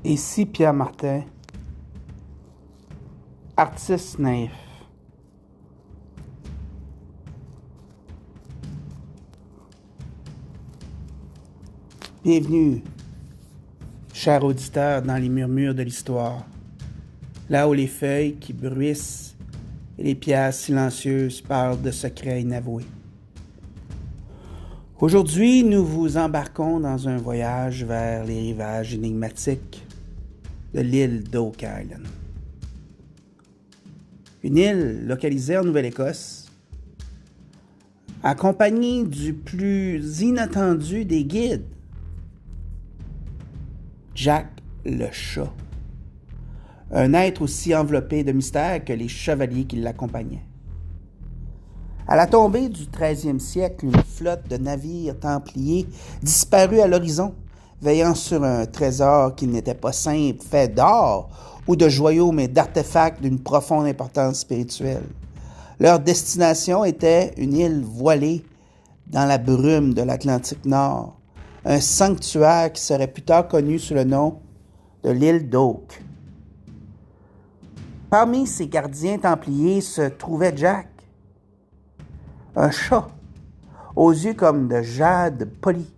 Ici Pierre Martin, artiste naïf. Bienvenue, chers auditeurs, dans les murmures de l'histoire, là où les feuilles qui bruissent et les pierres silencieuses parlent de secrets inavoués. Aujourd'hui, nous vous embarquons dans un voyage vers les rivages énigmatiques de l'île d'Oak Island. Une île localisée en Nouvelle-Écosse, accompagnée du plus inattendu des guides, Jack le chat, un être aussi enveloppé de mystère que les chevaliers qui l'accompagnaient. À la tombée du 13e siècle, une flotte de navires templiers disparut à l'horizon, veillant sur un trésor qui n'était pas simple, fait d'or ou de joyaux, mais d'artefacts d'une profonde importance spirituelle. Leur destination était une île voilée dans la brume de l'Atlantique Nord, un sanctuaire qui serait plus tard connu sous le nom de l'île d'Oak. Parmi ces gardiens templiers se trouvait Jack, un chat, aux yeux comme de jade poli,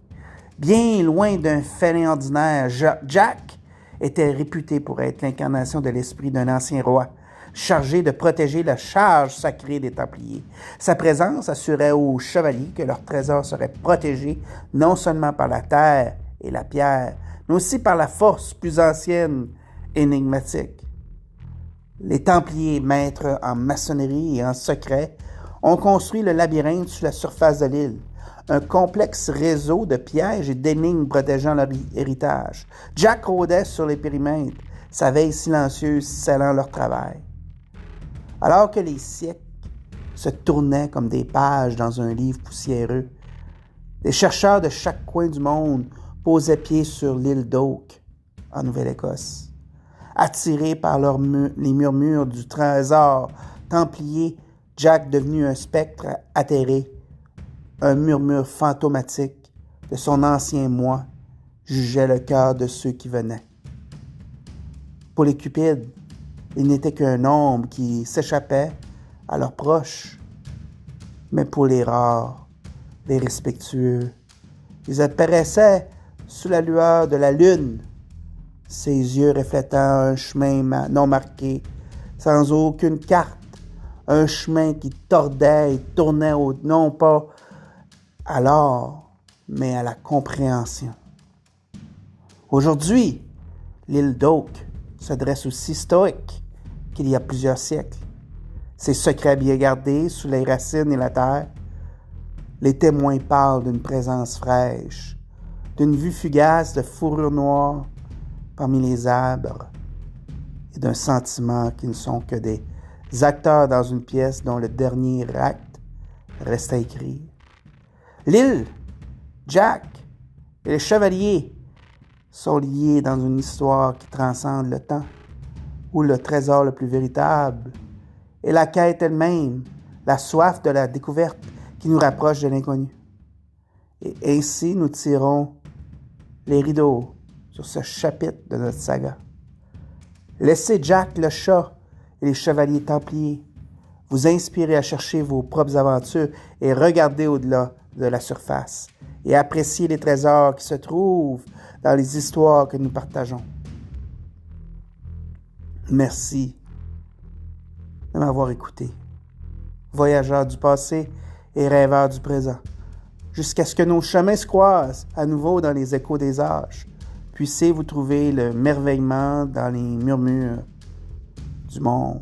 bien loin d'un félin ordinaire. Jack était réputé pour être l'incarnation de l'esprit d'un ancien roi, chargé de protéger la charge sacrée des Templiers. Sa présence assurait aux chevaliers que leur trésor serait protégé non seulement par la terre et la pierre, mais aussi par la force plus ancienne, énigmatique. Les Templiers, maîtres en maçonnerie et en secret, ont construit le labyrinthe sur la surface de l'île, un complexe réseau de pièges et d'énigmes protégeant leur héritage. Jack rôdait sur les périmètres, sa veille silencieuse scellant leur travail. Alors que les siècles se tournaient comme des pages dans un livre poussiéreux, des chercheurs de chaque coin du monde posaient pied sur l'île d'Oak, en Nouvelle-Écosse. Attirés par les murmures du trésor templier, Jack, devenu un spectre atterré, un murmure fantomatique de son ancien moi, jugeait le cœur de ceux qui venaient. Pour les cupides, il n'était qu'un ombre qui s'échappait à leurs proches. Mais pour les rares, les respectueux, ils apparaissaient sous la lueur de la lune, ses yeux reflétant un chemin non marqué, sans aucune carte, un chemin qui tordait et tournait non pas à l'or, mais à la compréhension. Aujourd'hui, l'île d'Oak se dresse aussi stoïque qu'il y a plusieurs siècles. Ses secrets bien gardés sous les racines et la terre, les témoins parlent d'une présence fraîche, d'une vue fugace de fourrure noire parmi les arbres et d'un sentiment qui ne sont que des acteurs dans une pièce dont le dernier acte reste à écrire. L'île, Jack et les chevaliers sont liés dans une histoire qui transcende le temps, où le trésor le plus véritable est la quête elle-même, la soif de la découverte qui nous rapproche de l'inconnu. Et ainsi nous tirons les rideaux sur ce chapitre de notre saga. Laissez Jack le chat et les chevaliers templiers vous inspirer à chercher vos propres aventures et regarder au-delà de la surface et apprécier les trésors qui se trouvent dans les histoires que nous partageons. Merci de m'avoir écouté, voyageurs du passé et rêveurs du présent, jusqu'à ce que nos chemins se croisent à nouveau dans les échos des âges. Puissiez-vous trouver le merveillement dans les murmures du monde.